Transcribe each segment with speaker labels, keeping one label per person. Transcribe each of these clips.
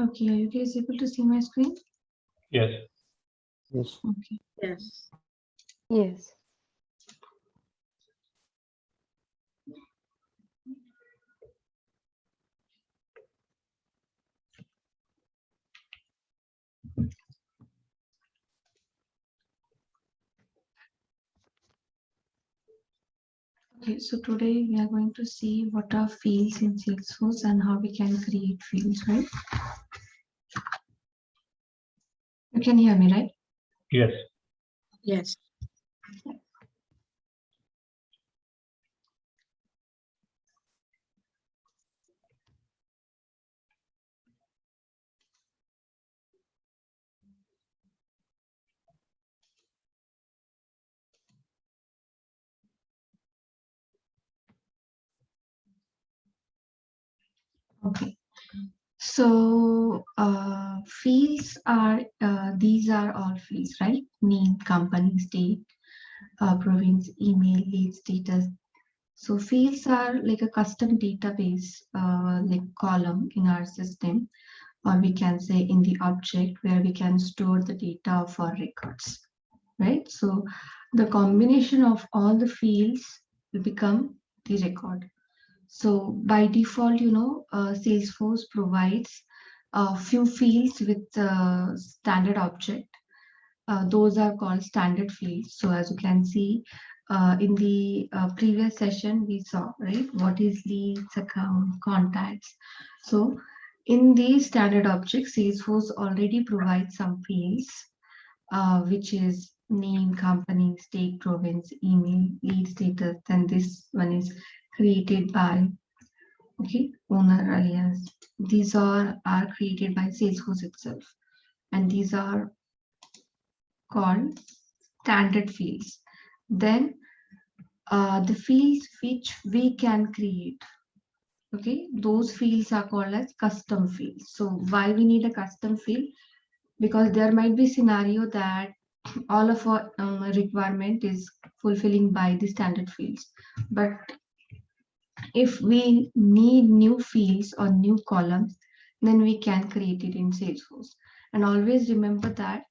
Speaker 1: Okay, are you guys able to see my screen?
Speaker 2: Yes.
Speaker 3: Yes.
Speaker 1: Okay.
Speaker 4: Yes.
Speaker 5: Yes.
Speaker 1: Okay, so today we are going to see what are fields in Salesforce and how we can create fields, right? You can hear me, right?
Speaker 2: Yes.
Speaker 4: Yes.
Speaker 1: Okay. So fields are these are all fields, right? Name, company, state, province, email, lead status. So fields are like a custom database, like column in our system, or we can say in the object where we can store the data of our records, right? So the combination of all the fields will become the record. So by default, Salesforce provides a few fields with standard object. Those are called standard fields. So as you can see in the previous session, we saw, right, what is leads, account, contacts. So in these standard objects, Salesforce already provides some fields, which is name, company, state, province, email, lead status, and this one is created by, okay, owner alias. These are created by Salesforce itself, and these are called standard fields. Then the fields which we can create, okay, those fields are called as custom fields. So why we need a custom field? Because there might be scenario that all of our requirement is fulfilling by the standard fields, but if we need new fields or new columns, then we can create it in Salesforce. And always remember that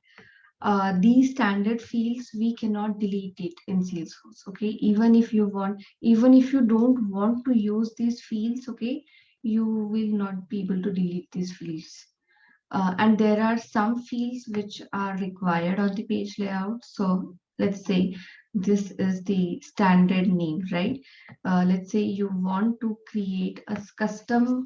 Speaker 1: these standard fields, we cannot delete it in Salesforce, okay? Even if you don't want to use these fields, okay, you will not be able to delete these fields. And there are some fields which are required on the page layout. So let's say this is the standard name, right? Let's say you want to create a custom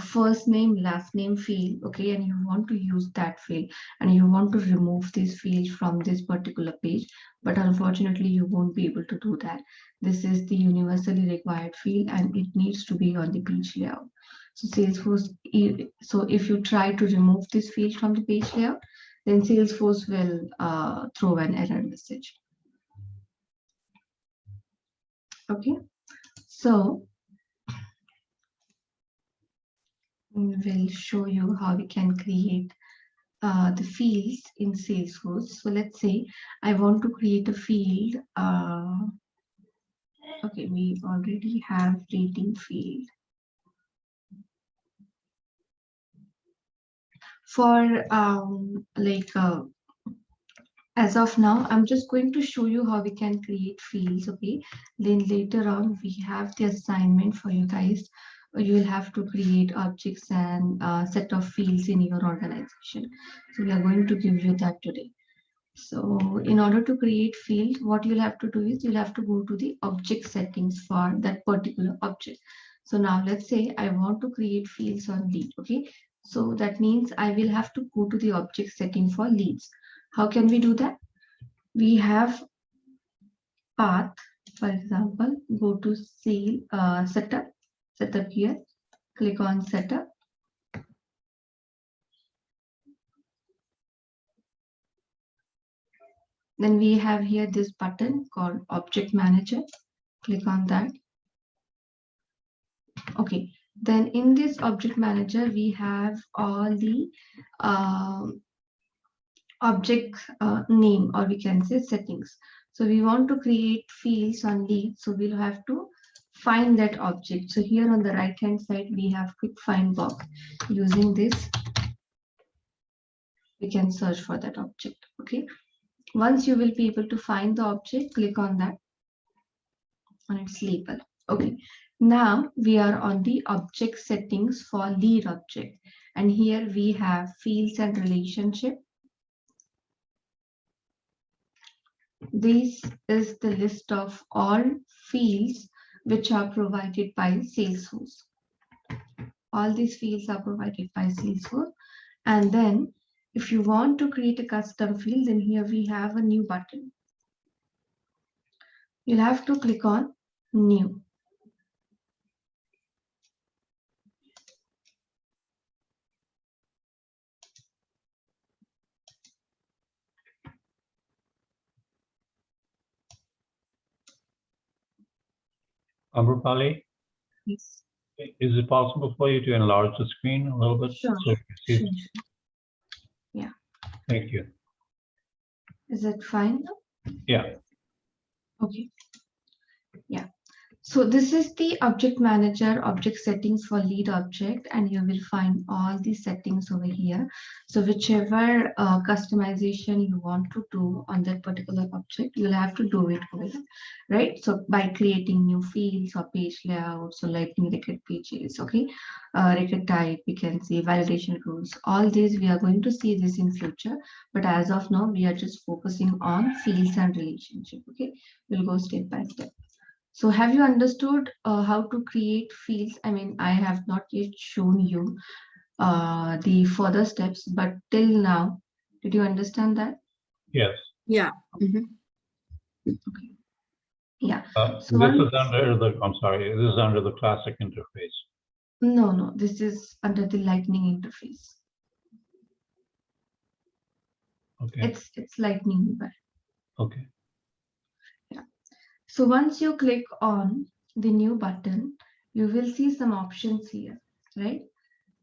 Speaker 1: first name, last name field, okay, and you want to use that field and you want to remove this field from this particular page, but unfortunately you won't be able to do that. This is the universally required field and it needs to be on the page layout. So Salesforce, so if you try to remove this field from the page layout, then Salesforce will throw an error message. Okay, so we'll show you how we can create the fields in Salesforce. So let's say I want to create a field. Okay, we already have rating field. For as of now, I'm just going to show you how we can create fields, okay? Then later on, we have the assignment for you guys. You will have to create objects and set of fields in your organization. So we are going to give you that today. So in order to create field, what you'll have to do is you'll have to go to the object settings for that particular object. So now let's say I want to create fields on lead, okay? So that means I will have to go to the object setting for leads. How can we do that? We have path, for example, go to setup here, click on setup. Then we have here this button called Object Manager. Click on that. Okay, then in this Object Manager, we have all the object name, or we can say settings. So we want to create fields on lead. So we'll have to find that object. So here on the right hand side, we have quick find box. Using this, we can search for that object. Okay. Once you will be able to find the object, click on that on its label. Okay. Now we are on the object settings for lead object. And here we have fields and relationship. This is the list of all fields which are provided by Salesforce. All these fields are provided by Salesforce. And then if you want to create a custom field, then here we have a new button. You'll have to click on new.
Speaker 2: Amrupali,
Speaker 1: Yes.
Speaker 2: is it possible for you to enlarge the screen a little bit?
Speaker 1: Sure.
Speaker 2: So you can see?
Speaker 1: Sure. Yeah.
Speaker 2: Thank you.
Speaker 1: Is it fine now?
Speaker 2: Yeah.
Speaker 1: Okay. Yeah. So this is the object manager object settings for lead object, and you will find all the settings over here. So whichever customization you want to do on that particular object, you'll have to do it over here, right? So by creating new fields or page layouts, so like new record pages, okay, record type, we can see validation rules. All these we are going to see this in future, but as of now, we are just focusing on fields and relationship. Okay, we'll go step by step. So have you understood how to create fields? I mean, I have not yet shown you the further steps, but till now, did you understand that?
Speaker 2: Yes.
Speaker 4: Yeah.
Speaker 1: Okay. Yeah.
Speaker 2: This is under the, I'm sorry, this is under the classic interface.
Speaker 1: No, this is under the Lightning interface.
Speaker 2: Okay.
Speaker 1: It's Lightning UI.
Speaker 2: Okay.
Speaker 1: Yeah. So once you click on the new button, you will see some options here, right?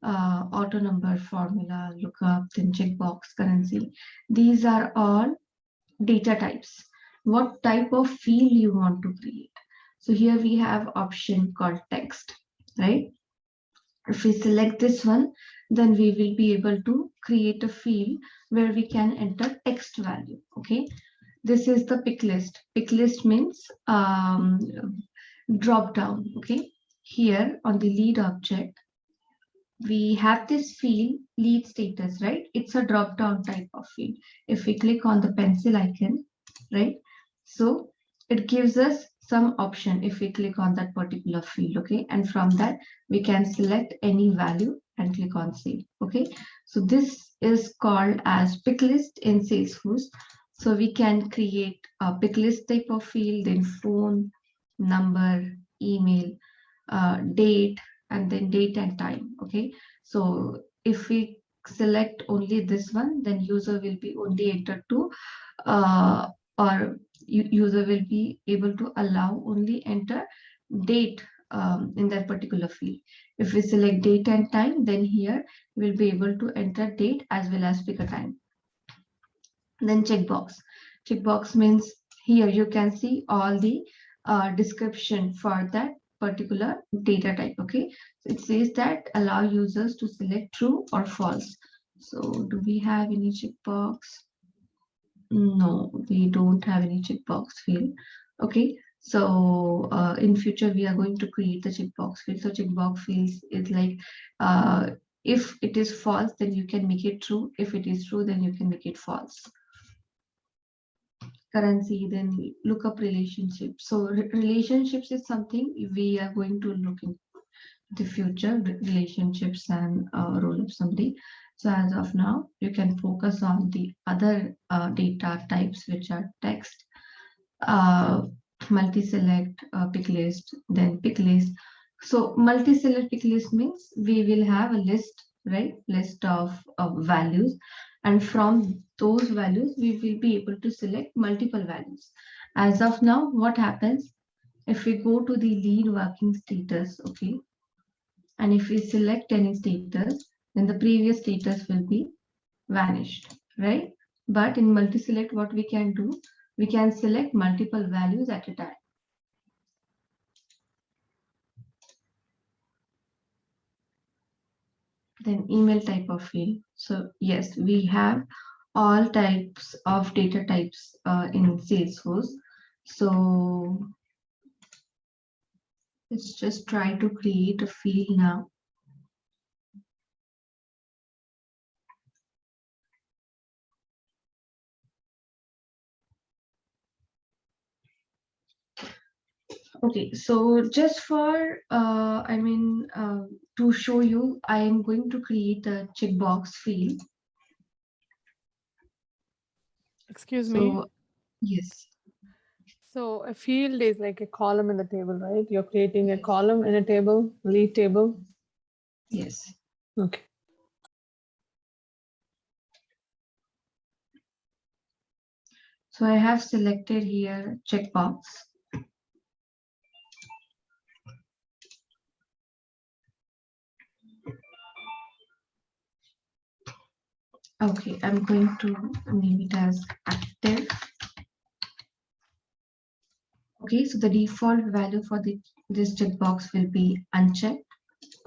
Speaker 1: Auto number, formula, lookup, then checkbox, currency. These are all data types. What type of field you want to create. So here we have option called text, right? If we select this one, then we will be able to create a field where we can enter text value. Okay, this is the pick list. Pick list means drop down. Okay, here on the lead object, we have this field lead status, right? It's a drop down type of field. If we click on the pencil icon, right? So it gives us some option if we click on that particular field, okay? And from that, we can select any value and click on save, okay? So this is called as pick list in Salesforce. So we can create a pick list type of field, then phone, number, email, date, and then date and time, okay? So if we select only this one, then user will be only entered to or user will be able to allow only enter date in that particular field. If we select date and time, then here we'll be able to enter date as well as pick a time. Then checkbox. Checkbox means here you can see all the description for that particular data type. Okay, so it says that allow users to select true or false. So do we have any checkbox? No, we don't have any checkbox field. Okay, so in future we are going to create the checkbox field. So checkbox fields is like if it is false, then you can make it true. If it is true, then you can make it false. Currency, then lookup relationship. So relationships is something we are going to look in the future, relationships and role of somebody. So as of now, you can focus on the other data types, which are text, multi-select, pick list, then pick list. So multi-select pick list means we will have a list, right? List of values. And from those values, we will be able to select multiple values. As of now, what happens if we go to the lead working status, okay? And if we select any status, then the previous status will be vanished, right? But in multi-select, what we can do, we can select multiple values at a time. Then email type of field. So yes, we have all types of data types in Salesforce. So let's just try to create a field now. Okay, so just for, to show you, I am going to create a checkbox field.
Speaker 3: Excuse me.
Speaker 1: So, yes,
Speaker 3: So a field is like a column in the table, right? You're creating a column in a table, lead table.
Speaker 1: yes.
Speaker 3: Okay.
Speaker 1: So I have selected here checkbox. Okay, I'm going to name it as active. Okay, so the default value for this checkbox will be unchecked.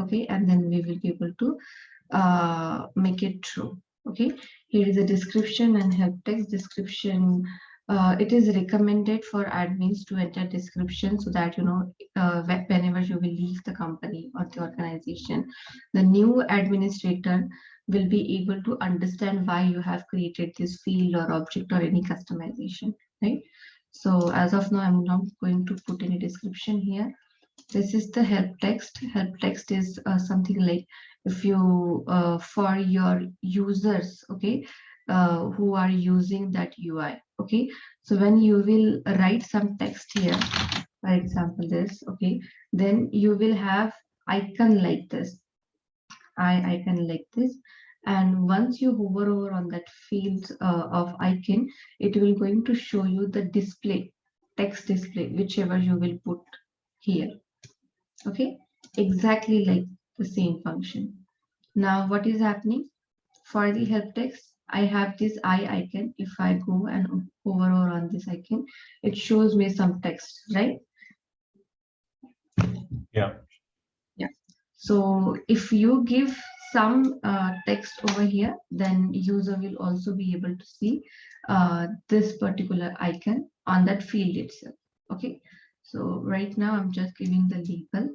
Speaker 1: Okay, and then we will be able to make it true. Okay, here is a description and help text description. It is recommended for admins to enter description so that whenever you will leave the company or the organization, the new administrator will be able to understand why you have created this field or object or any customization, right? So as of now, I'm not going to put any description here. This is the help text. Help text is something like if you for your users, okay, who are using that UI, okay. So when you will write some text here, for example, this, okay, then you will have icon like this, icon like this, and once you hover over on that field of icon, it will going to show you the display, text display, whichever you will put here. Okay, exactly like the same function. Now what is happening for the help text? I have this eye icon. If I go and hover over on this icon, it shows me some text, right?
Speaker 2: Yeah.
Speaker 1: Yeah. So if you give some text over here, then user will also be able to see this particular icon on that field itself. Okay. So right now I'm just giving the label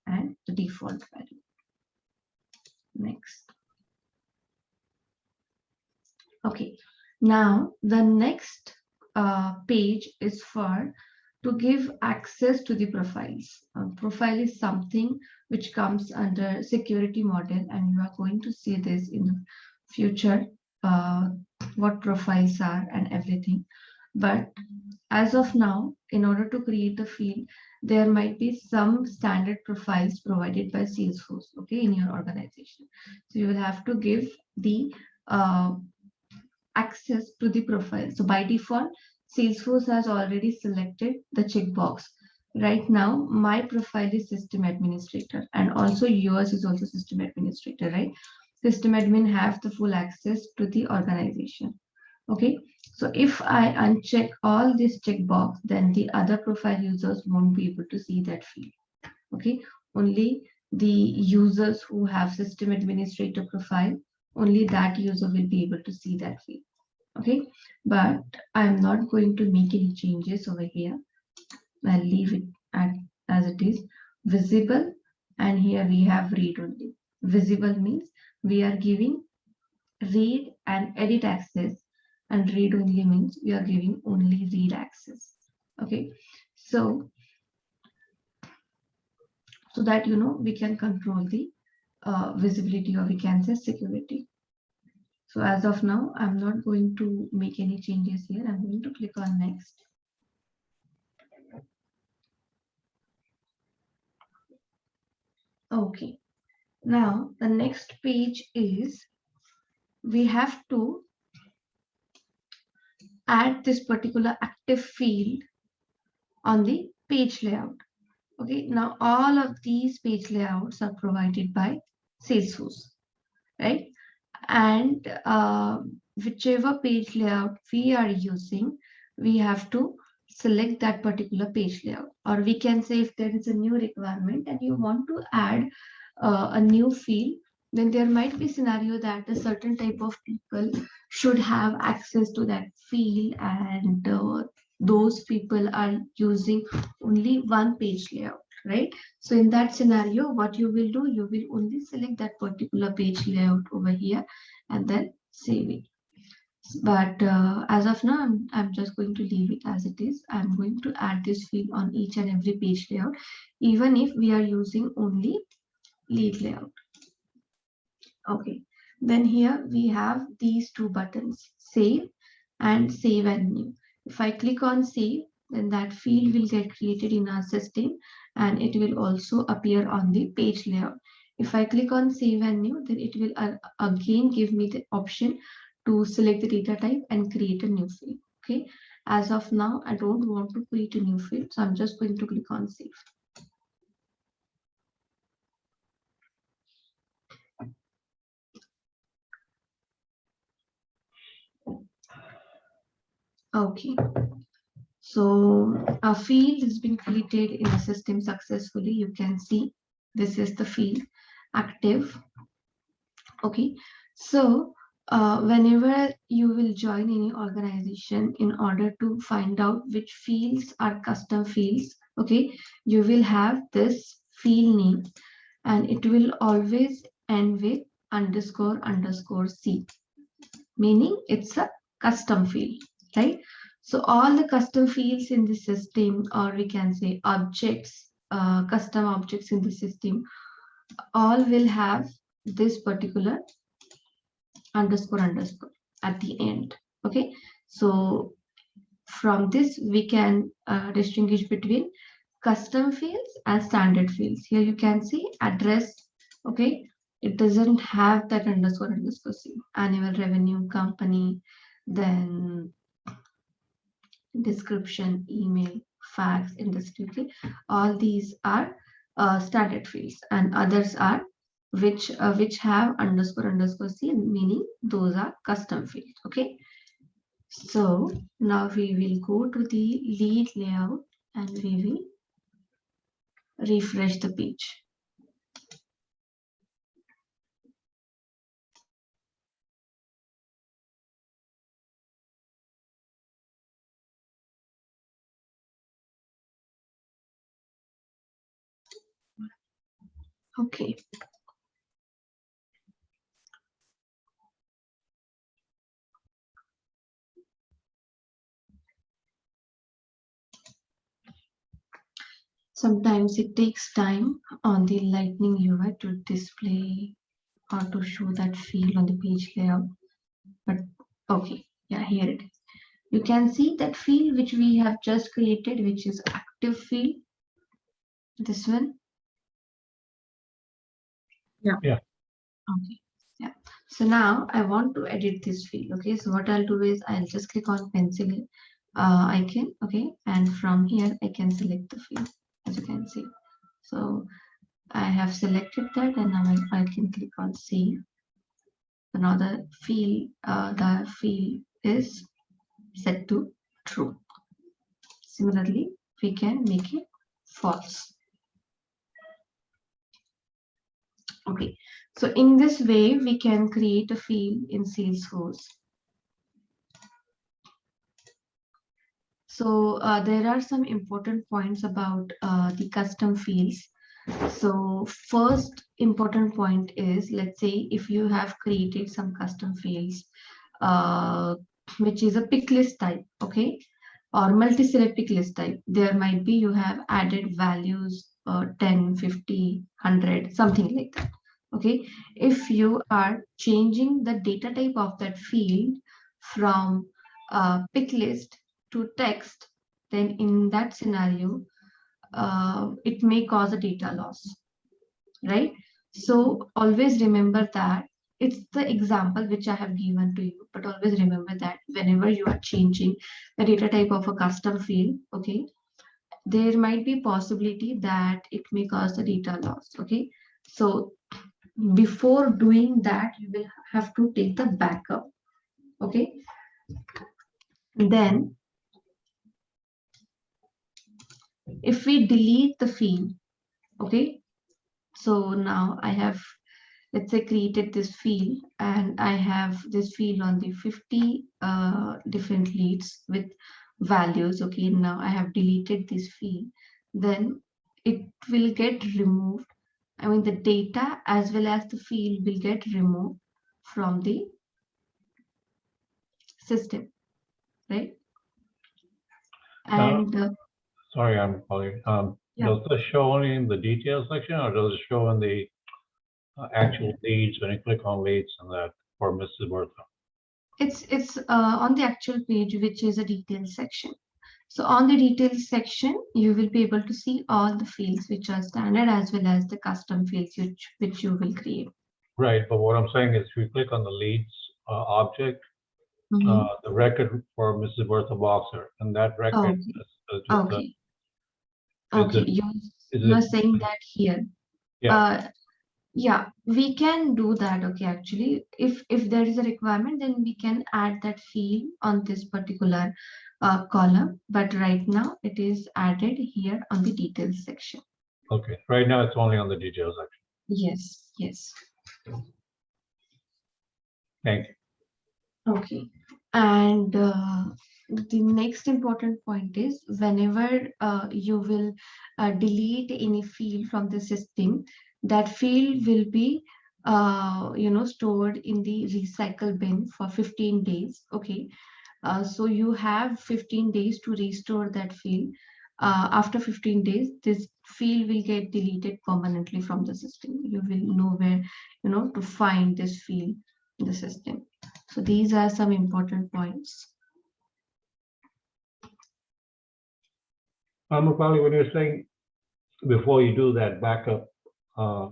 Speaker 1: and the default value. Next. Okay, now the next page is for to give access to the profiles. Profile is something which comes under security model, and you are going to see this in the future, what profiles are and everything. But as of now, in order to create a field, there might be some standard profiles provided by Salesforce, okay, in your organization. So you will have to give the access to the profile. So by default, Salesforce has already selected the checkbox. Right now, my profile is system administrator, and also yours is also system administrator, right? System admin have the full access to the organization. Okay, so if I uncheck all this checkbox, then the other profile users won't be able to see that field. Okay, only the users who have system administrator profile, only that user will be able to see that field. Okay, but I'm not going to make any changes over here. I'll leave it as it is. Visible, and here we have read only. Visible means we are giving read and edit access, and read only means we are giving only read access. Okay, so that we can control the visibility, or we can say security. So as of now, I'm not going to make any changes here. I'm going to click on next. Okay, now the next page is we have to add this particular active field on the page layout. Okay, now all of these page layouts are provided by Salesforce, right? And whichever page layout we are using, we have to select that particular page layout. Or we can say if there is a new requirement and you want to add a new field, then there might be scenario that a certain type of people should have access to that field, and those people are using only one page layout, right? So in that scenario, what you will do, you will only select that particular page layout over here and then save it. But as of now, I'm just going to leave it as it is. I'm going to add this field on each and every page layout, even if we are using only lead layout. Okay, then here we have these two buttons, save and save and new. If I click on save, then that field will get created in our system, and it will also appear on the page layout. If I click on save and new, then it will again give me the option to select the data type and create a new field. Okay, as of now, I don't want to create a new field, so I'm just going to click on save. Okay, so a field has been created in the system successfully. You can see this is the field active. Okay, so whenever you will join any organization, in order to find out which fields are custom fields, okay, you will have this field name, and it will always end with __C, meaning it's a custom field, right? So all the custom fields in the system, or we can say objects, custom objects in the system, all will have this particular __ at the end. Okay, so from this we can distinguish between custom fields and standard fields. Here you can see address. Okay, it doesn't have that __C. Annual revenue, company, then description, email, fax, industry. Okay, all these are standard fields, and others are which have __C, meaning those are custom fields. Okay, so now we will go to the lead layout and we will refresh the page. Okay. Sometimes it takes time on the Lightning UI to display or to show that field on the page layout. But okay, yeah, here it is. You can see that field which we have just created, which is active field. This one.
Speaker 4: Yeah.
Speaker 2: Yeah.
Speaker 1: Okay. Yeah. So now I want to edit this field. Okay. So what I'll do is I'll just click on pencil icon. Okay. And from here I can select the field, as you can see. So I have selected that, and now I can click on save. So now the field is set to true. Similarly, we can make it false. Okay, so in this way, we can create a field in Salesforce. So there are some important points about the custom fields. So first important point is, let's say if you have created some custom fields, which is a pick list type, okay, or multi-select pick list type. There might be you have added values 10, 50, 100, something like that. Okay, if you are changing the data type of that field from pick list to text, then in that scenario, it may cause a data loss, right? So always remember that it's the example which I have given to you, but always remember that whenever you are changing the data type of a custom field, okay, there might be possibility that it may cause the data loss. Okay, so before doing that, you will have to take the backup. Okay, then if we delete the field, okay, So now I have, let's say, created this field, and I have this field on the 50 different leads with values. Okay, now I have deleted this field, then it will get removed. I mean, the data as well as the field will get removed from the system, right? And
Speaker 2: Sorry, I'm calling.
Speaker 1: yeah,
Speaker 2: Does this show only in the details section, or does it show in the actual leads when you click on leads and that for Mrs. Bertha?
Speaker 1: it's on the actual page, which is a details section. So on the details section, you will be able to see all the fields which are standard as well as the custom fields which you will create.
Speaker 2: Right, but what I'm saying is if you click on the leads object,
Speaker 1: Mhm.
Speaker 2: the record for Mrs. Bertha Boxer, and that record
Speaker 1: Okay.
Speaker 2: is
Speaker 1: Okay.
Speaker 2: is
Speaker 1: Okay.
Speaker 2: it,
Speaker 1: You're
Speaker 2: is
Speaker 1: saying that here.
Speaker 2: Yeah.
Speaker 1: Yeah, we can do that. Okay, actually, if there is a requirement, then we can add that field on this particular column. But right now, it is added here on the details section.
Speaker 2: Okay, right now it's only on the details section.
Speaker 1: Yes. Yes.
Speaker 2: Thank you.
Speaker 1: Okay. And the next important point is whenever you will delete any field from the system, that field will be stored in the recycle bin for 15 days. Okay. So you have 15 days to restore that field. After 15 days, this field will get deleted permanently from the system. You will know where, to find this field in the system. So these are some important points.
Speaker 2: Probably when you're saying before you do that backup,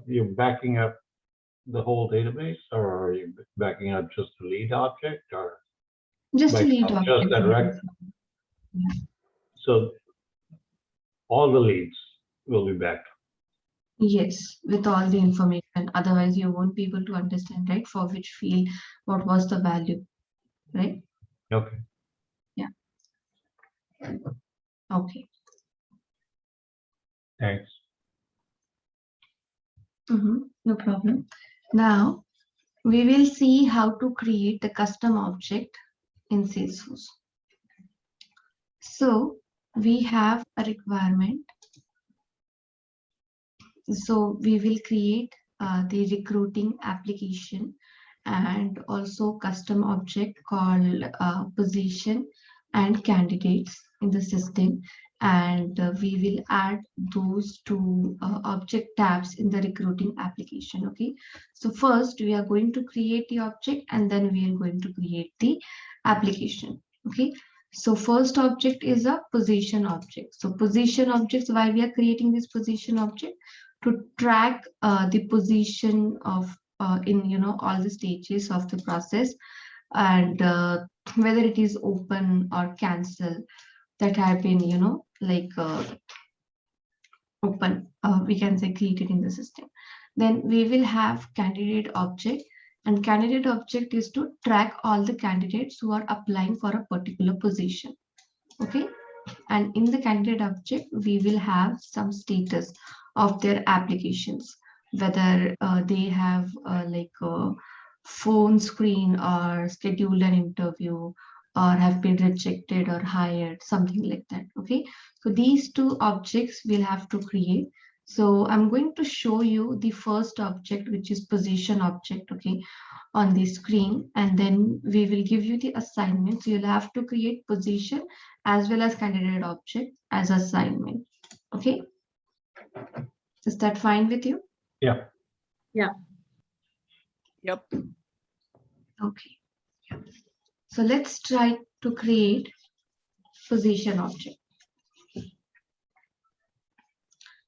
Speaker 2: you're backing up the whole database, or are you backing up just the lead object, or
Speaker 1: Just a
Speaker 2: backing
Speaker 1: lead
Speaker 2: up
Speaker 1: object.
Speaker 2: just that record?
Speaker 1: Yeah.
Speaker 2: So all the leads will be backed.
Speaker 1: Yes, with all the information. Otherwise, you won't be able to understand, right, for which field, what was the value, right?
Speaker 2: Okay.
Speaker 1: Yeah. Okay.
Speaker 2: Thanks.
Speaker 1: No problem. Now, we will see how to create the custom object in Salesforce. So we have a requirement. So we will create the recruiting application and also custom object called position and candidates in the system. And we will add those two object tabs in the recruiting application. Okay. So first we are going to create the object and then we are going to create the application. Okay. So first object is a position object. So position objects, why we are creating this position object? To track the position of in all the stages of the process, and whether it is open or cancel that have been open, we can say created in the system. Then we will have candidate object, and candidate object is to track all the candidates who are applying for a particular position. Okay. And in the candidate object, we will have some status of their applications, whether they have like a phone screen or scheduled an interview or have been rejected or hired, something like that. Okay. So these two objects we'll have to create. So I'm going to show you the first object, which is position object. Okay, on the screen, and then we will give you the assignment. So you'll have to create position as well as candidate object as assignment. Okay, is that fine with you?
Speaker 2: Yeah.
Speaker 4: Yeah.
Speaker 3: Yep.
Speaker 1: Okay, so let's try to create position object.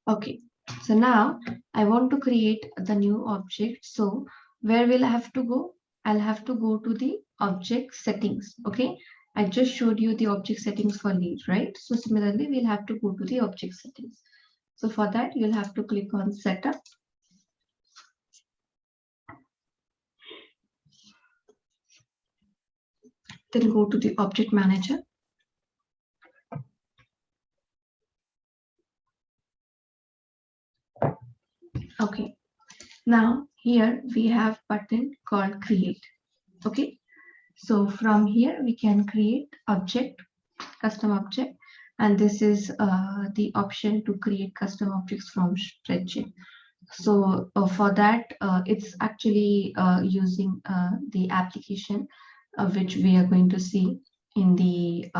Speaker 1: Okay, so now I want to create the new object. So where will I have to go? I'll have to go to the object settings. Okay, I just showed you the object settings for lead, right? So similarly, we'll have to go to the object settings. So for that, you'll have to click on setup. Then go to the object manager. Okay, Now here we have button called create. Okay, so from here we can create object, custom object, and this is the option to create custom objects from spreadsheet. So for that, it's actually using the application which we are going to see in the,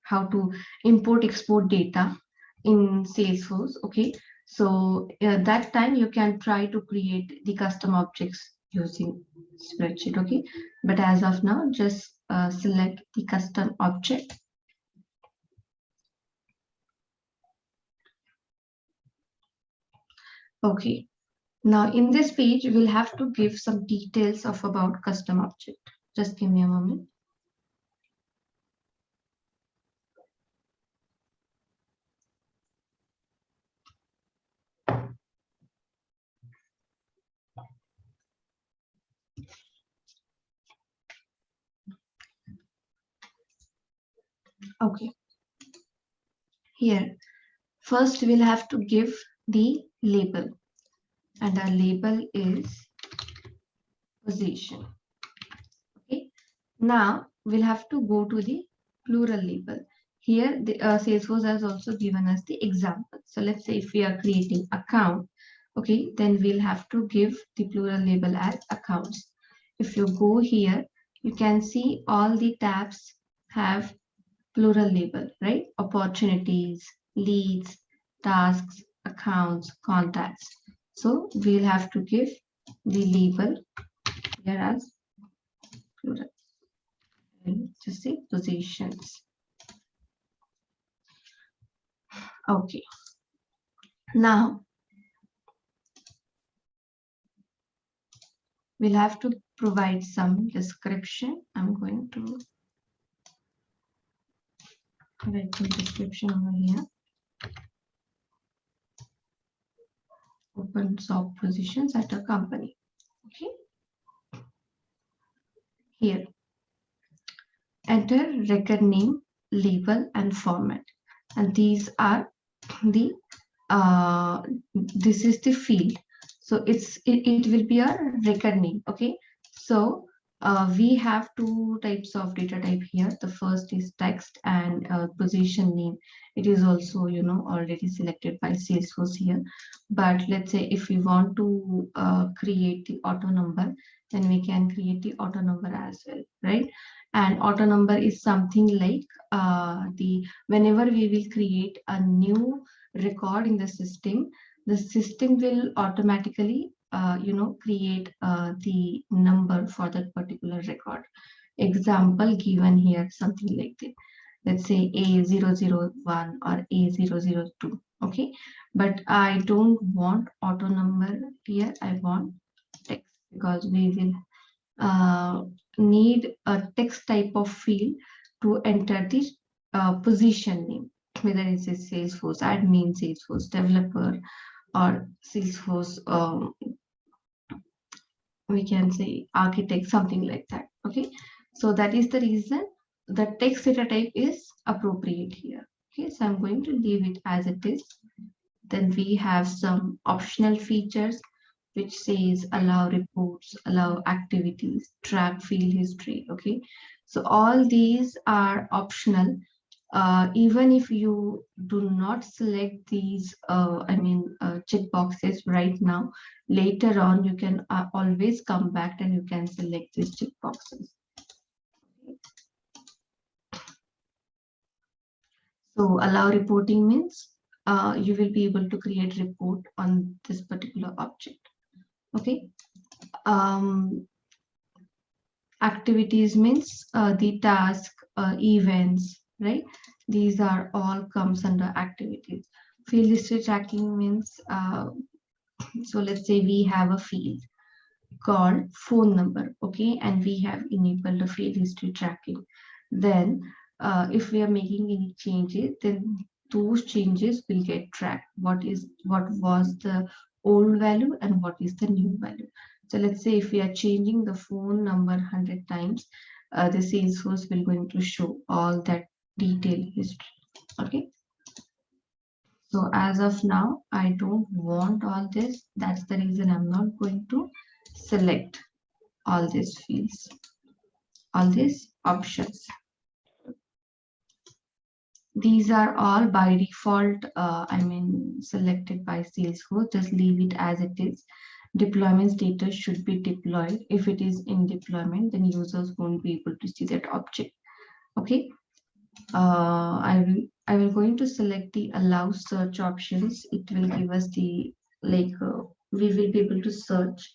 Speaker 1: how to import export data in Salesforce. Okay, so that time you can try to create the custom objects using spreadsheet. Okay, but as of now, just select the custom object. Okay, now in this page, we'll have to give some details of about custom object. Just give me a moment. Okay, here, first we'll have to give the label, and our label is position. Okay, now we'll have to go to the plural label. Here, the Salesforce has also given us the example. So let's say if we are creating account, okay, then we'll have to give the plural label as accounts. If you go here, you can see all the tabs have plural label, right? Opportunities, leads, tasks, accounts, contacts. So we'll have to give the label here as plural. And just say positions. Okay. Now we'll have to provide some description. I'm going to write some description over here. Open job positions at a company. Okay. Here, enter record name, label, and format. And these are the this is the field. So it will be a record name. Okay. So we have two types of data type here. The first is text and position name. It is also, already selected by Salesforce here. But let's say if we want to create the auto number, then we can create the auto number as well, right? And auto number is something like whenever we will create a new record in the system will automatically create the number for that particular record. Example given here, something like that. Let's say A001 or A002. Okay, but I don't want auto number here. I want text, because we will need a text type of field to enter the position name, whether it's a Salesforce admin, Salesforce developer, or Salesforce, we can say architect, something like that. Okay, so that is the reason the text data type is appropriate here. Okay, so I'm going to leave it as it is. Then we have some optional features which says allow reports, allow activities, track field history. Okay, so all these are optional. Even if you do not select these, checkboxes right now, later on you can always come back and you can select these checkboxes. So allow reporting means you will be able to create report on this particular object. Okay. Activities means the task, events, right? These are all comes under activities. Field history tracking means, so let's say we have a field called phone number, okay, and we have enabled a field history tracking. Then if we are making any changes, then those changes will get tracked. What was the old value and what is the new value. So let's say if we are changing the phone number 100 times, the Salesforce will going to show all that detailed history. Okay. So as of now, I don't want all this. That's the reason I'm not going to select all these fields, all these options. These are all by default, selected by Salesforce. Just leave it as it is. Deployment status should be deployed. If it is in deployment, then users won't be able to see that object. Okay. I will going to select the allow search options. It will give us the we will be able to search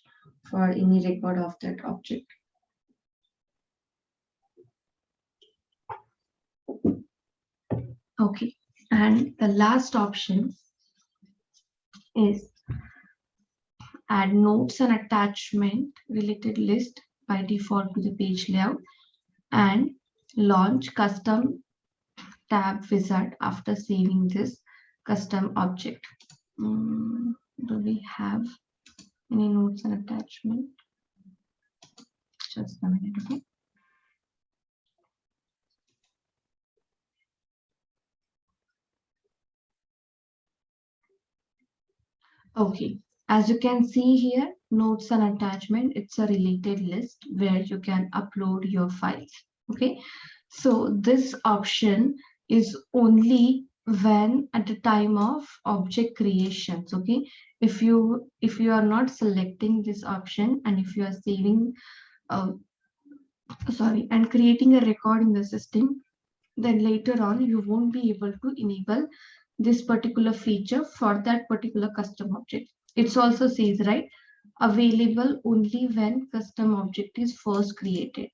Speaker 1: for any record of that object. Okay, and the last option is add notes and attachment related list by default to the page layout, and launch custom tab wizard after saving this custom object. Do we have any notes and attachment? Just a minute, okay. Okay, as you can see here, notes and attachment, it's a related list where you can upload your files. Okay, so this option is only when at the time of object creations. Okay, if you are not selecting this option, and if you are saving and creating a record in the system, then later on you won't be able to enable this particular feature for that particular custom object. It's also says, right, available only when custom object is first created.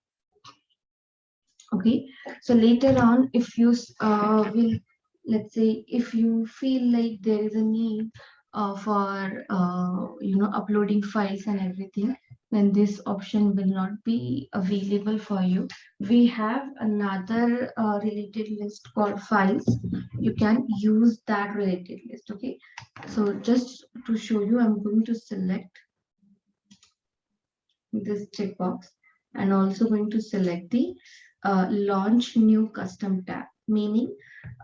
Speaker 1: Okay, so later on, if you will, let's say, if you feel like there is a need for uploading files and everything, then this option will not be available for you. We have another related list called files. You can use that related list. Okay, so just to show you, I'm going to select this checkbox and also going to select the launch new custom tab, meaning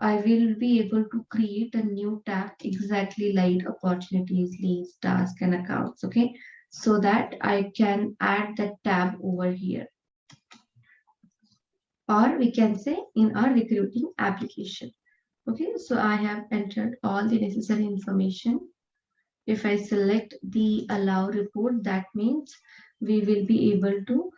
Speaker 1: I will be able to create a new tab exactly like opportunities, leads, tasks, and accounts. Okay, so that I can add that tab over here, or we can say in our recruiting application. Okay, so I have entered all the necessary information. If I select the allow report, that means we will be able to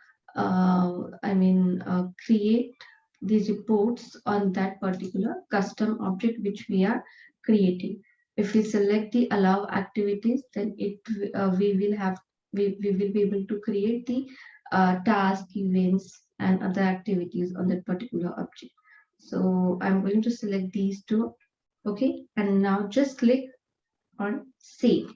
Speaker 1: create these reports on that particular custom object which we are creating. If we select the allow activities, then we will be able to create the task, events, and other activities on that particular object. So I'm going to select these two. Okay, and now just click on save.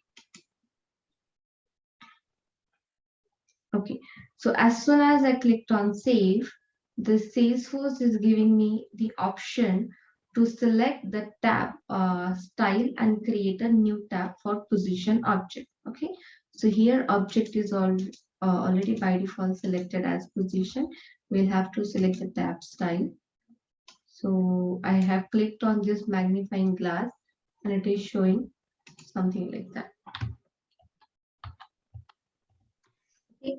Speaker 1: Okay, so as soon as I clicked on save, the Salesforce is giving me the option to select the tab style and create a new tab for position object. Okay, so here object is already by default selected as position. We'll have to select the tab style. So I have clicked on this magnifying glass and it is showing something like that. Okay.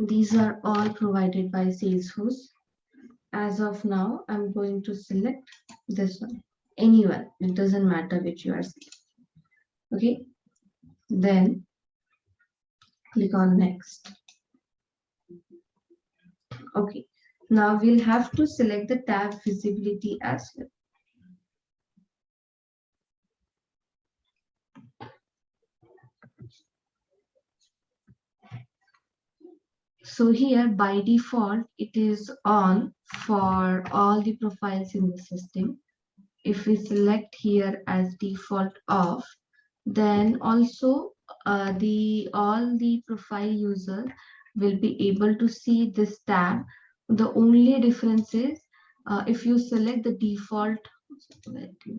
Speaker 1: These are all provided by Salesforce. As of now, I'm going to select this one, anyone. It doesn't matter which you are selecting. Okay, then click on next. Okay, now we'll have to select the tab visibility as well. So here by default, it is on for all the profiles in the system. If we select here as default off, then also all the profile users will be able to see this tab. The only difference is if you select the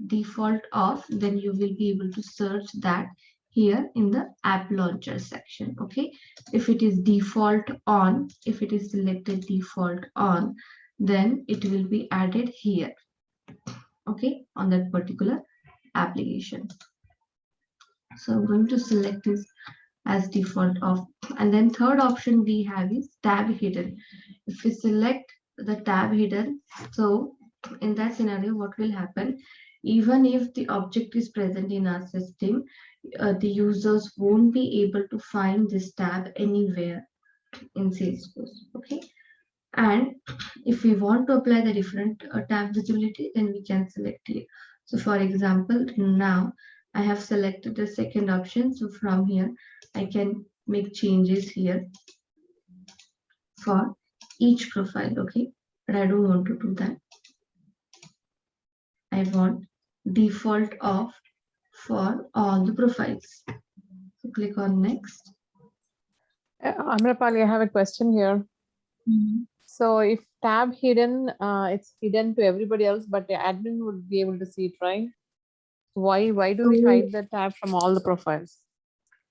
Speaker 1: default off, then you will be able to search that here in the app launcher section. Okay, if it is default on, if it is selected default on, then it will be added here. Okay, on that particular application. So I'm going to select this as default off. And then third option we have is tab hidden. If we select the tab hidden, so in that scenario, what will happen? Even if the object is present in our system, the users won't be able to find this tab anywhere in Salesforce. Okay. And if we want to apply the different tab visibility, then we can select it. So for example, now I have selected the second option. So from here, I can make changes here for each profile. Okay, but I don't want to do that. I want default off for all the profiles. So click on next.
Speaker 3: Amrapali, I have a question here. So if tab hidden, it's hidden to everybody else, but the admin would be able to see it, right? Why do we hide the tab from all the profiles?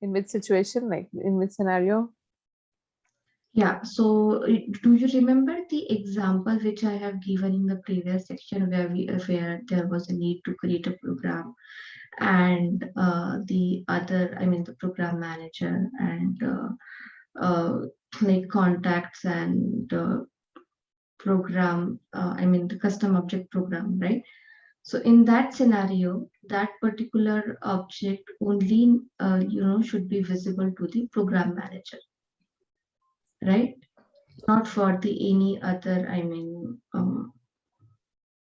Speaker 3: In which situation, like in which scenario?
Speaker 1: Yeah, so do you remember the example which I have given in the previous section where there was a need to create a program, and the program manager and like contacts and program, the custom object program, right? So in that scenario, that particular object only should be visible to the program manager, right? Not for the any other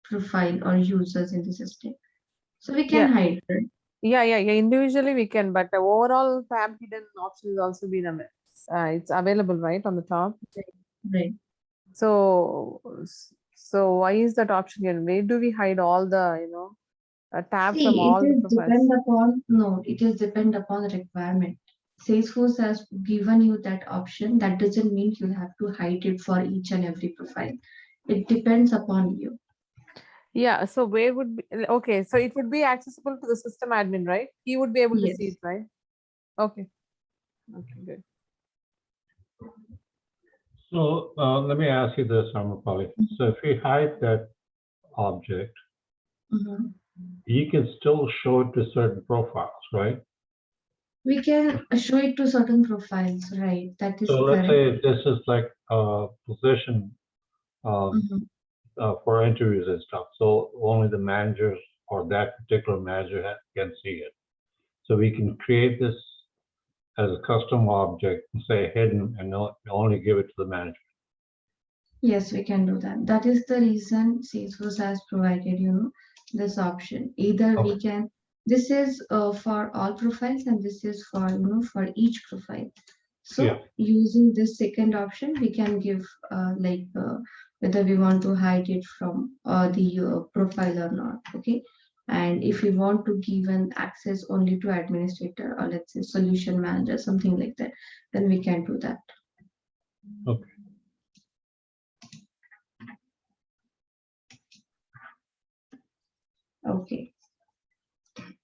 Speaker 1: profile or users in the system. So we can hide it.
Speaker 3: Yeah. Individually we can, but the overall tab hidden option is also been it's available, right, on the top.
Speaker 1: Right.
Speaker 3: So why is that option here? Where do we hide all the tab from all the profiles?
Speaker 1: It is depend upon the requirement. Salesforce has given you that option. That doesn't mean you have to hide it for each and every profile. It depends upon you.
Speaker 3: Yeah, so where would be, okay, so it would be accessible to the system admin, right? He would be able to see it, right? Okay. Okay, good.
Speaker 2: So let me ask you this, Amrapali. So if we hide that object, you can still show it to certain profiles, right?
Speaker 1: We can show it to certain profiles, right? That is
Speaker 2: so let's
Speaker 1: correct.
Speaker 2: say this is like a position for interviews and stuff. So only the managers or that particular manager can see it. So we can create this as a custom object and say hidden and only give it to the manager.
Speaker 1: Yes, we can do that. That is the reason Salesforce has provided, this option. Either we can, this is for all profiles and this is for, for each profile. So using this second option, we can give whether we want to hide it from the profile or not. Okay. And if we want to give an access only to administrator or let's say solution manager, something like that, then we can do that.
Speaker 2: Okay.
Speaker 1: Okay.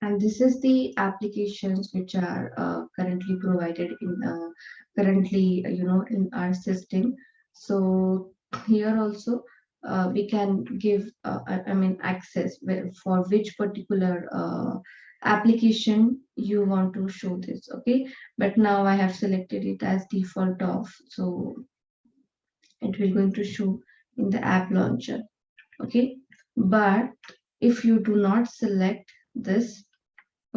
Speaker 1: And this is the applications which are currently provided in in our system. So here also we can give access for which particular application you want to show this. Okay, but now I have selected it as default off, so it will going to show in the app launcher. Okay, but if you do not select this,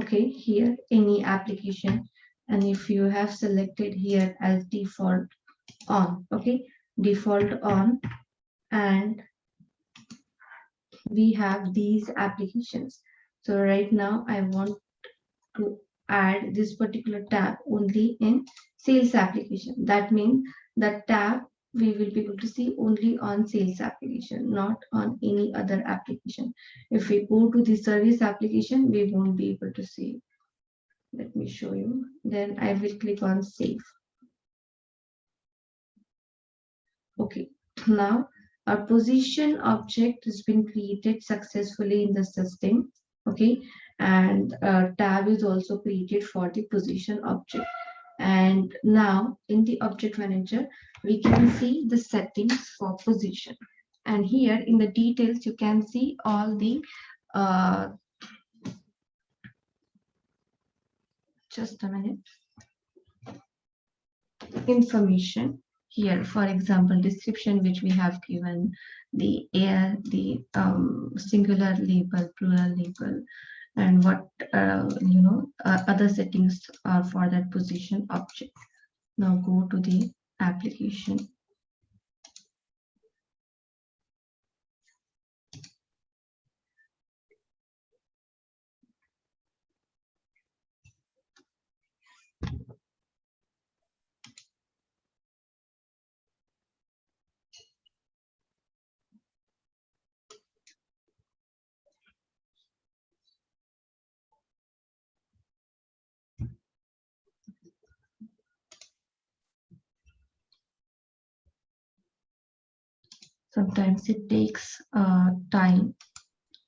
Speaker 1: okay, here any application, and if you have selected here as default on, okay, default on, and we have these applications. So right now I want to add this particular tab only in sales application. That means the tab we will be able to see only on sales application, not on any other application. If we go to the service application, we won't be able to see. Let me show you. Then I will click on save. Okay, now our position object has been created successfully in the system. Okay, and tab is also created for the position object. And now in the object manager, we can see the settings for position. And here in the details, you can see all the just a minute. Information here, for example, description which we have given, the air, the singular label, plural label, and what other settings are for that position object. Now go to the application. Sometimes it takes time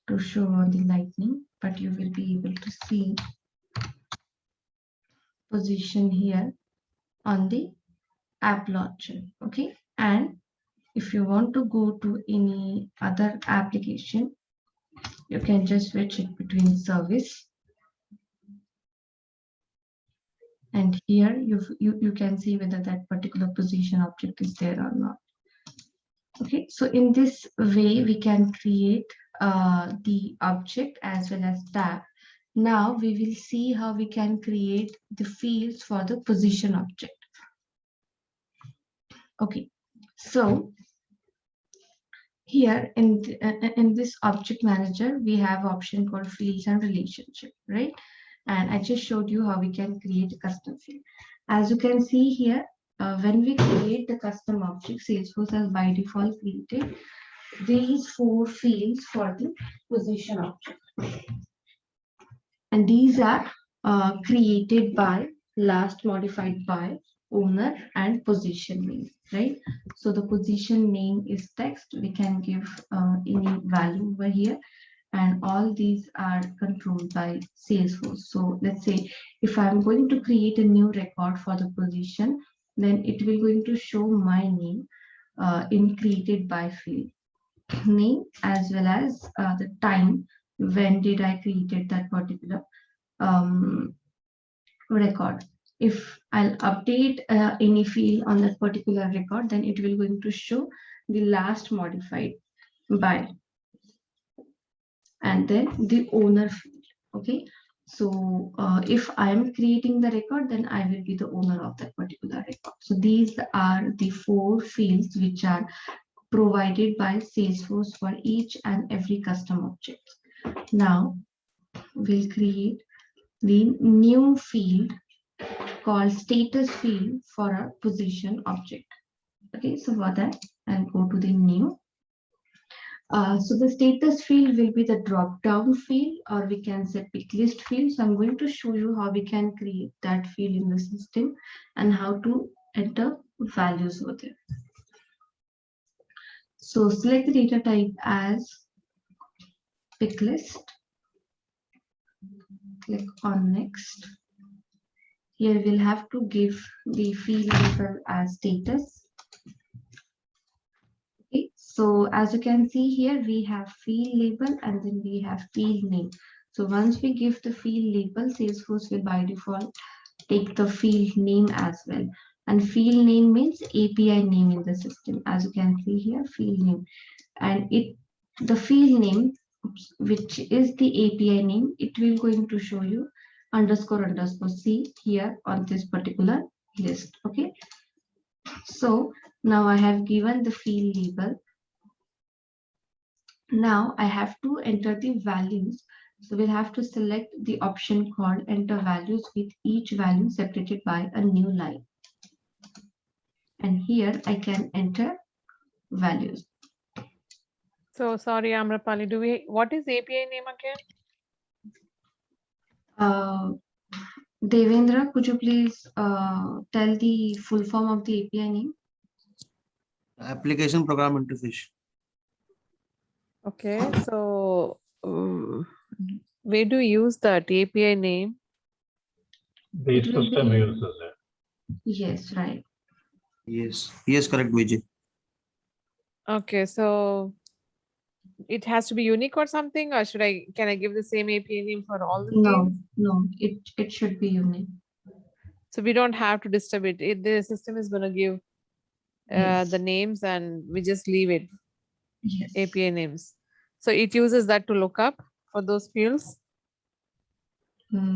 Speaker 1: to show on the lightning, but you will be able to see position here on the app launcher. Okay, and if you want to go to any other application, you can just switch it between service, and here you can see whether that particular position object is there or not. Okay, so in this way we can create the object as well as tab. Now we will see how we can create the fields for the position object. Okay, so here in this object manager, we have option called fields and relationship, right? And I just showed you how we can create a custom field. As you can see here, when we create the custom object, Salesforce has by default created these 4 fields for the position object. And these are created by, last modified by, owner and position name, right? So the position name is text. We can give any value over here, and all these are controlled by Salesforce. So let's say if I'm going to create a new record for the position, then it will going to show my name in created by field name, as well as the time when did I created that particular record. If I'll update any field on that particular record, then it will going to show the last modified by, and then the owner field. Okay, so if I'm creating the record, then I will be the owner of that particular record. So these are the 4 fields which are provided by Salesforce for each and every custom object. Now we'll create the new field called status field for a position object. Okay, so for that, I'll go to the new. So the status field will be the drop down field, or we can say pick list field. So I'm going to show you how we can create that field in the system and how to enter values over there. So select the data type as pick list. Click on next. Here we'll have to give the field label as status. Okay, so as you can see here, we have field label and then we have field name. So once we give the field label, Salesforce will by default take the field name as well. And field name means API name in the system. As you can see here, field name. And the field name, which is the API name, it will going to show you __C here on this particular list. Okay, so now I have given the field label. Now I have to enter the values. So we'll have to select the option called enter values with each value separated by a new line. And here I can enter values.
Speaker 3: So sorry, Amrapali, what is API name again?
Speaker 1: Devendra, could you please tell the full form of the API name?
Speaker 5: Application Program Interface.
Speaker 3: Okay, so where do you use that API name?
Speaker 2: The system uses it.
Speaker 1: Yes, right.
Speaker 5: Yes, correct, Vijay.
Speaker 3: Okay, so It has to be unique or something, or can I give the same API name for all the fields?
Speaker 1: No, it should be unique.
Speaker 3: So we don't have to disturb it. The system is going to give
Speaker 1: Yes.
Speaker 3: the names and we just leave it
Speaker 1: Yes.
Speaker 3: API names. So it uses that to look up for those fields.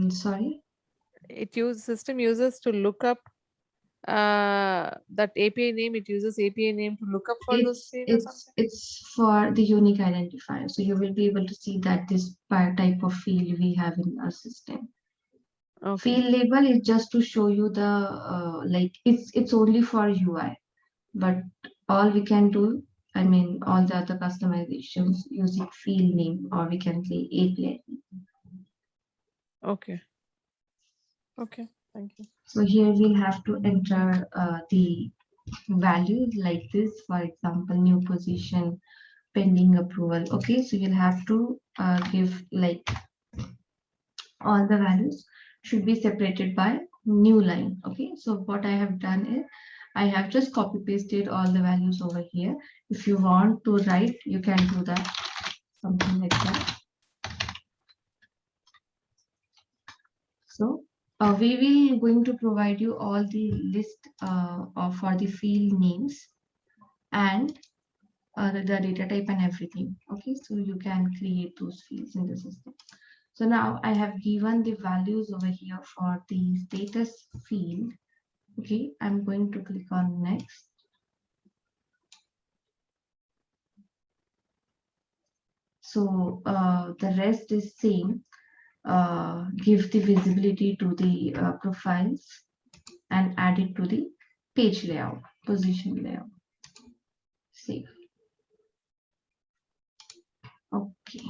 Speaker 1: Sorry.
Speaker 3: System uses to look up that API name. It uses API name to look up for those fields or something.
Speaker 1: It's for the unique identifier. So you will be able to see that this type of field we have in our system.
Speaker 3: Okay.
Speaker 1: Field label is just to show you the like it's only for UI, but all we can do, I mean, all the other customizations using field name, or we can say API.
Speaker 3: Okay. Okay. Thank you.
Speaker 1: So here we'll have to enter the values like this. For example, new position, pending approval. Okay, so you'll have to give like all the values should be separated by new line. Okay, so what I have done is I have just copy pasted all the values over here. If you want to write, you can do that, something like that. So we will going to provide you all the list for the field names and the data type and everything. Okay, so you can create those fields in the system. So now I have given the values over here for the status field. Okay, I'm going to click on next. So the rest is same. Give the visibility to the profiles and add it to the page layout, position layout. Save. Okay.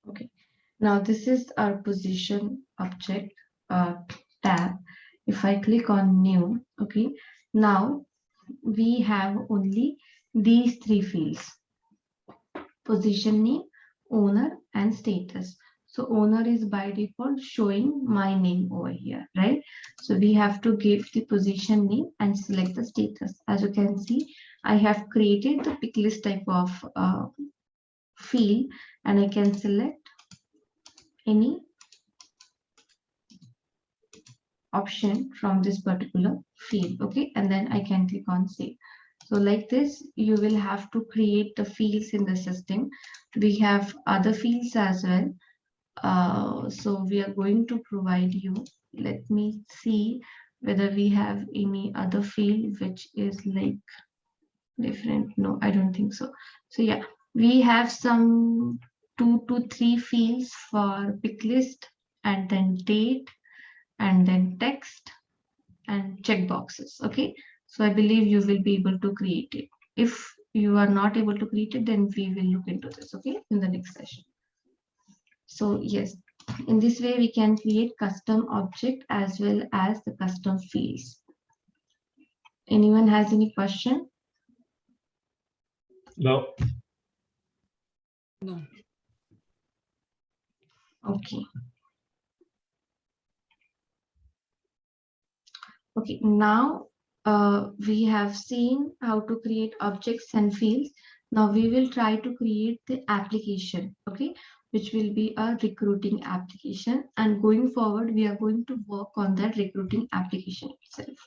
Speaker 1: Okay. Now this is our position object tab. If I click on new, okay, now we have only these three fields: position name, owner, and status. So owner is by default showing my name over here, right? So we have to give the position name and select the status. As you can see, I have created the pick list type of field, and I can select any option from this particular field. Okay, and then I can click on save. So like this, you will have to create the fields in the system. We have other fields as well. So we are going to provide you, let me see whether we have any other field which is like different. No, I don't think so. So yeah, we have some 2 to 3 fields for pick list, and then date, and then text and checkboxes. Okay, so I believe you will be able to create it. If you are not able to create it, then we will look into this, okay, in the next session. So yes, in this way we can create custom object as well as the custom fields. Anyone has any question?
Speaker 2: No.
Speaker 4: No.
Speaker 1: Okay. Okay, now we have seen how to create objects and fields. Now we will try to create the application, okay, which will be a recruiting application. And going forward, we are going to work on that recruiting application itself.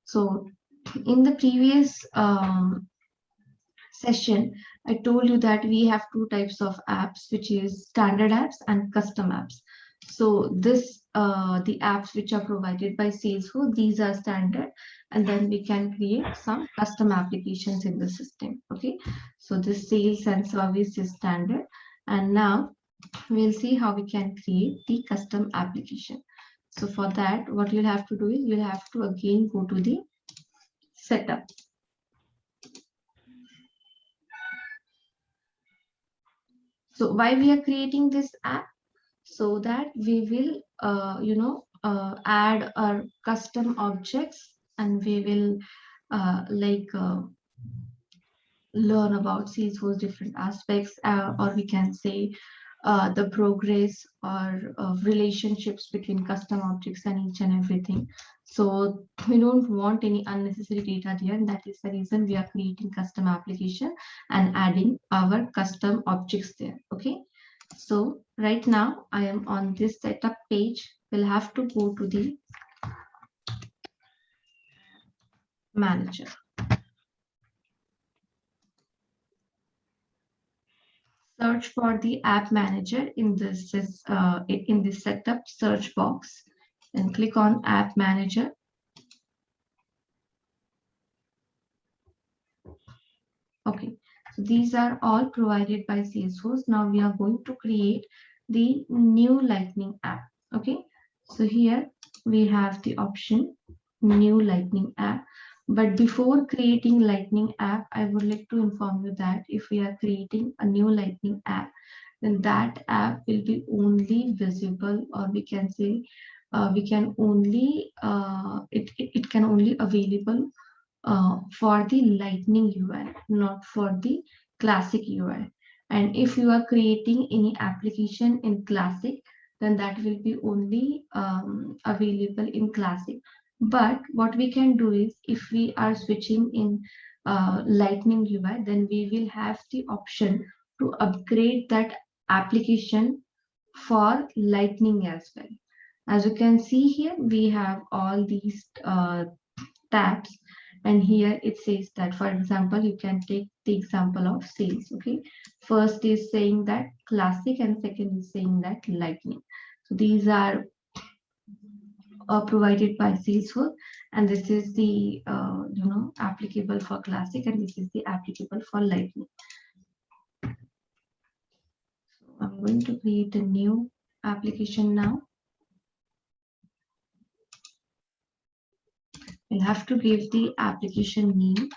Speaker 1: So in the previous session, I told you that we have two types of apps, which is standard apps and custom apps. So this, the apps which are provided by Salesforce, these are standard, and then we can create some custom applications in the system. Okay, so this sales and service is standard, and now we'll see how we can create the custom application. So for that, what you'll have to do is you'll have to again go to the setup. So why we are creating this app? So that we will, add our custom objects, and we will learn about Salesforce different aspects, or we can say the progress or relationships between custom objects and each and everything. So we don't want any unnecessary data there, and that is the reason we are creating custom application and adding our custom objects there. Okay, so right now I am on this setup page. We'll have to go to the manager. Search for the app manager in this setup search box, and click on app manager. Okay, so these are all provided by Salesforce. Now we are going to create the new Lightning app. Okay, so here we have the option new Lightning app. But before creating Lightning app, I would like to inform you that if we are creating a new Lightning app, then that app will be only visible, or we can say we can only it can only available for the Lightning UI, not for the Classic UI. And if you are creating any application in Classic, then that will be only available in Classic. But what we can do is, if we are switching in Lightning UI, then we will have the option to upgrade that application for Lightning as well. As you can see here, we have all these tabs, and here it says that, for example, you can take the example of sales. Okay, first is saying that Classic and second is saying that Lightning. So these are provided by Salesforce, and this is the applicable for Classic, and this is the applicable for Lightning. So I'm going to create a new application now. We'll have to give the application name.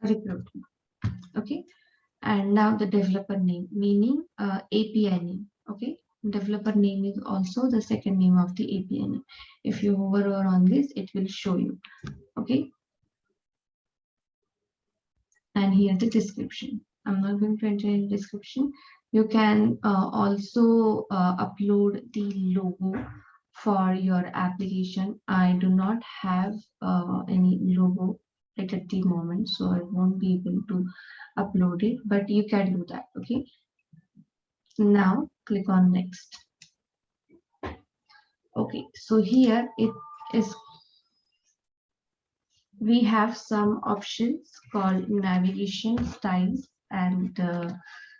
Speaker 1: Recruiting. Okay, and now the developer name, meaning API name. Okay, developer name is also the second name of the API name. If you hover on this, it will show you. Okay, and here the description. I'm not going to enter in description. You can also upload the logo for your application. I do not have any logo right at the moment, so I won't be able to upload it, but you can do that. Okay, now click on next. Okay, so here it is, we have some options called navigation styles, and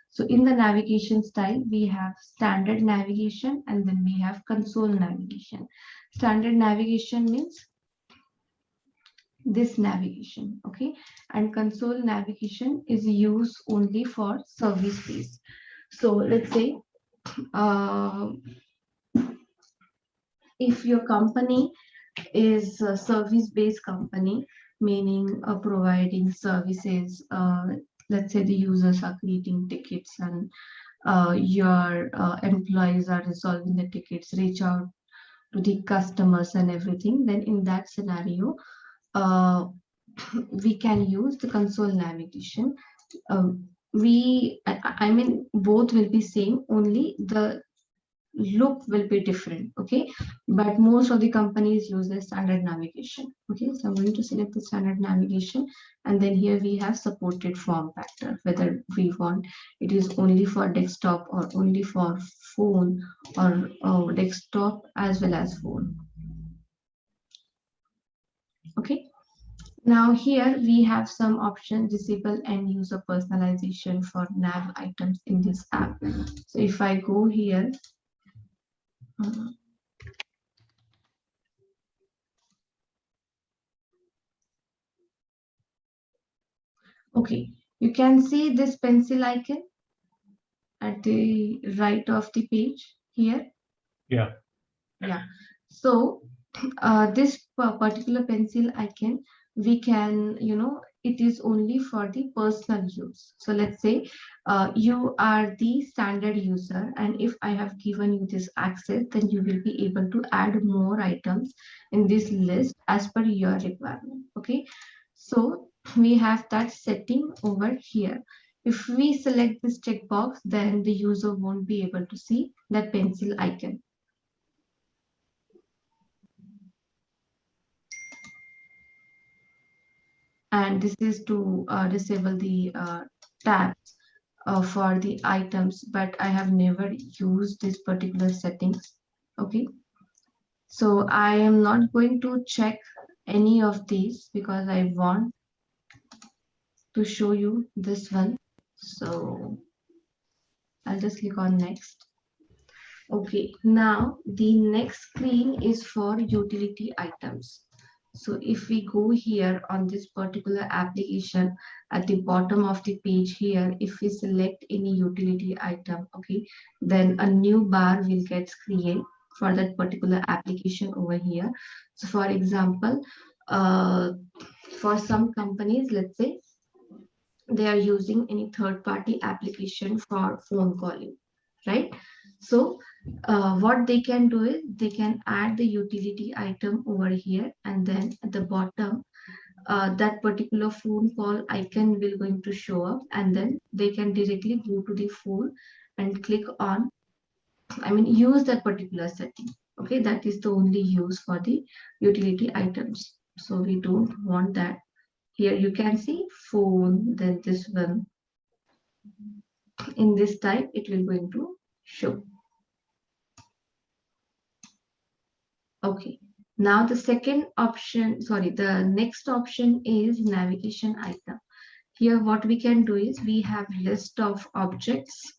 Speaker 1: so in the navigation style we have standard navigation, and then we have console navigation. Standard navigation means this navigation. Okay, and console navigation is used only for service based. So let's say if your company is a service-based company, meaning providing services, let's say the users are creating tickets, and your employees are resolving the tickets, reach out to the customers and everything, then in that scenario, we can use the console navigation. I mean, both will be same, only the look will be different. Okay, but most of the companies use the standard navigation. Okay, so I'm going to select the standard navigation, and then here we have supported form factor, whether we want it is only for desktop or only for phone, or desktop as well as phone. Okay, now here we have some options: disable end user personalization for nav items in this app. So if I go here, okay, you can see this pencil icon at the right of the page here.
Speaker 2: Yeah.
Speaker 1: Yeah. So this particular pencil icon we can, it is only for the personal use. So let's say you are the standard user, and if I have given you this access, then you will be able to add more items in this list as per your requirement. Okay, so we have that setting over here. If we select this checkbox, then the user won't be able to see that pencil icon. And this is to disable the tabs for the items, but I have never used this particular settings. Okay, so I am not going to check any of these because I want to show you this one. So I'll just click on next. Okay, now the next screen is for utility items. So if we go here on this particular application, at the bottom of the page here, if we select any utility item, okay, then a new bar will get created for that particular application over here. So for example, for some companies, let's say they are using any third-party application for phone calling, right? So what they can do is they can add the utility item over here, and then at the bottom that particular phone call icon will going to show up, and then they can directly go to the phone and click on, use that particular setting. Okay, that is the only use for the utility items. So we don't want that. Here you can see phone, then this one. In this type, it will going to show. Okay, now the next option is navigation item. Here what we can do is we have list of objects.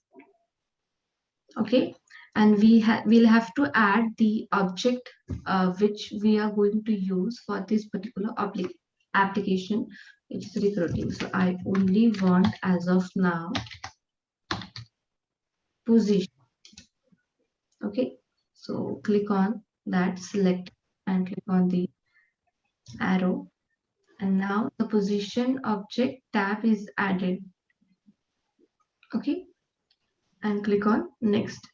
Speaker 1: Okay, and we'll have to add the object which we are going to use for this particular application, which is recruiting. So I only want, as of now, position. Okay, so click on that, select and click on the arrow, and now the position object tab is added. Okay, and click on next.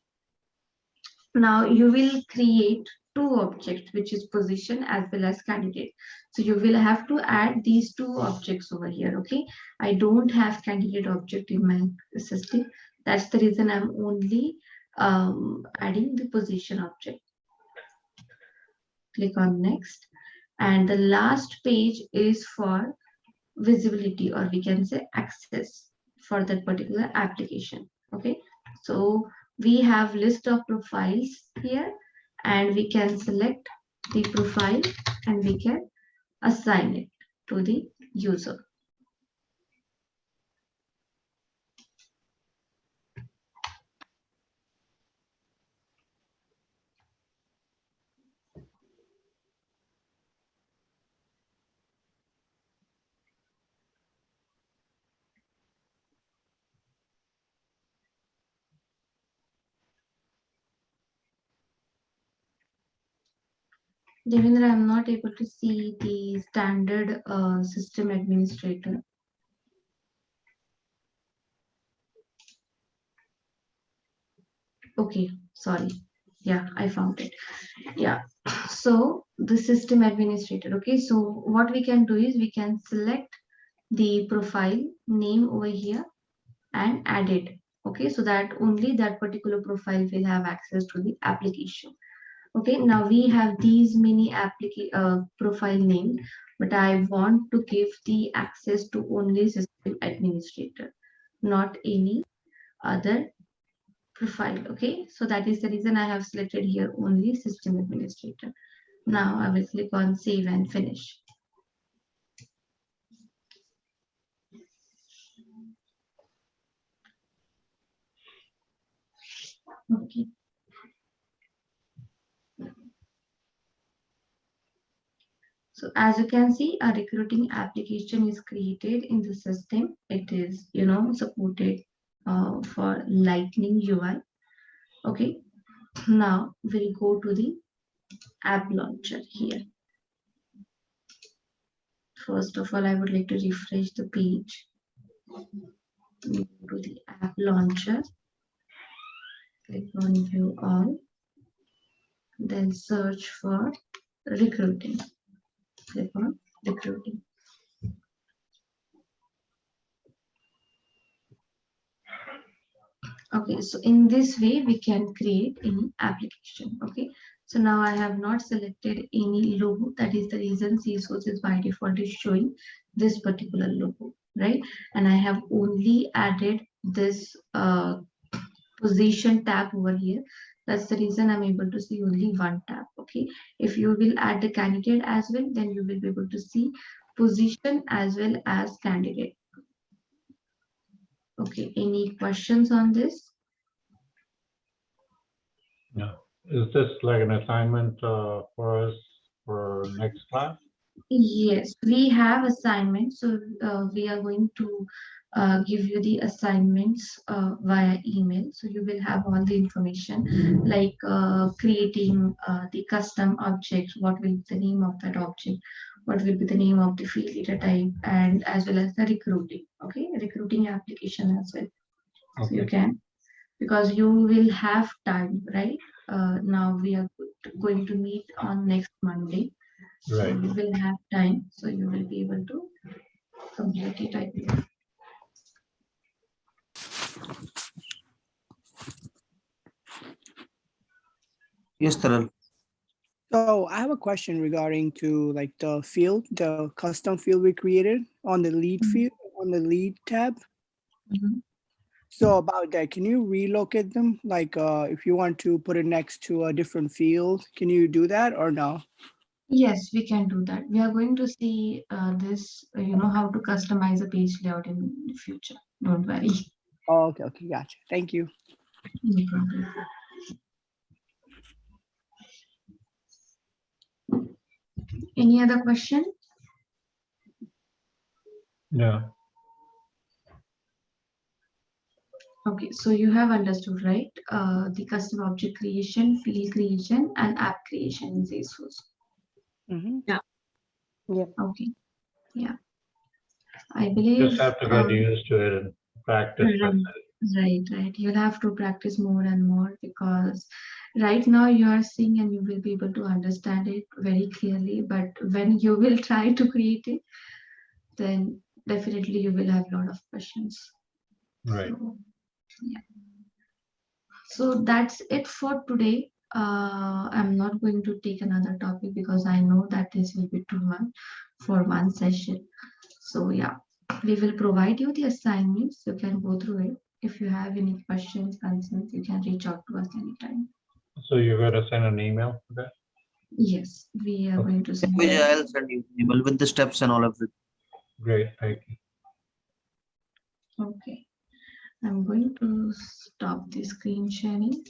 Speaker 1: Now you will create two objects, which is position as well as candidate. So you will have to add these two objects over here. Okay, I don't have candidate object in my system. That's the reason I'm only adding the position object. Click on next, and the last page is for visibility, or we can say access for that particular application. Okay, so we have list of profiles here, and we can select the profile and we can assign it to the user. Devendra, I'm not able to see the standard system administrator. Okay, sorry. Yeah, I found it. Yeah, so the system administrator. Okay, so what we can do is we can select the profile name over here and add it. Okay, so that only that particular profile will have access to the application. Okay, now we have these many profile names, but I want to give the access to only system administrator, not any other profile. Okay, so that is the reason I have selected here only system administrator. Now I will click on save and finish. Okay. So as you can see, a recruiting application is created in the system. It is, supported for Lightning UI. Okay. Now we'll go to the app launcher here. first of all, I would like to refresh the page. Go to the app launcher, click on view all, then search for recruiting. Click on recruiting. Okay, so in this way we can create any application. Okay, so now I have not selected any logo. That is the reason Salesforce is by default is showing this particular logo, right? And I have only added this position tab over here. That's the reason I'm able to see only one tab. Okay, if you will add the candidate as well, then you will be able to see position as well as candidate. Okay, any questions on this?
Speaker 2: No. Is this like an assignment for us for next class?
Speaker 1: Yes, we have assignments. So we are going to give you the assignments via email. So you will have all the information like creating the custom object, what will be the name of that object, what will be the name of the field data type, and as well as the recruiting. Okay, recruiting application as well. So you can, because you will have time, right? Now we are going to meet on next Monday. So
Speaker 2: Right.
Speaker 1: you will have time, so you will be able to complete it, I think.
Speaker 5: Yes, Taral.
Speaker 6: So I have a question regarding to like the field, the custom field we created on the lead field, on the lead tab.
Speaker 1: Mhm.
Speaker 6: So about that, can you relocate them? Like if you want to put it next to a different field, can you do that or no?
Speaker 1: Yes, we can do that. We are going to see this, how to customize a page layout in the future. Don't worry.
Speaker 6: Oh, okay, gotcha. Thank you.
Speaker 1: No problem. Any other question?
Speaker 2: No.
Speaker 1: Okay, so you have understood, right? The custom object creation, field creation, and app creation in Salesforce.
Speaker 6: Mm-hmm.
Speaker 4: Yeah.
Speaker 3: Yep.
Speaker 1: Okay, yeah. I believe.
Speaker 2: Just have to get used to it and practice. That's it.
Speaker 1: Right. You'll have to practice more and more because right now you are seeing and you will be able to understand it very clearly. But when you will try to create it, then definitely you will have a lot of questions.
Speaker 2: Right.
Speaker 1: So, yeah. So that's it for today. I'm not going to take another topic because I know that this will be too much for one session. So yeah, we will provide you the assignments. You can go through it. If you have any questions, concerns, you can reach out to us anytime.
Speaker 2: So you're going to send an email for that?
Speaker 1: Yes, we are
Speaker 2: Okay.
Speaker 1: going to send
Speaker 5: Vijay,
Speaker 1: you.
Speaker 5: I'll send you an email with the steps and all of it.
Speaker 2: Great. Thank you.
Speaker 1: Okay. I'm going to stop the screen sharing.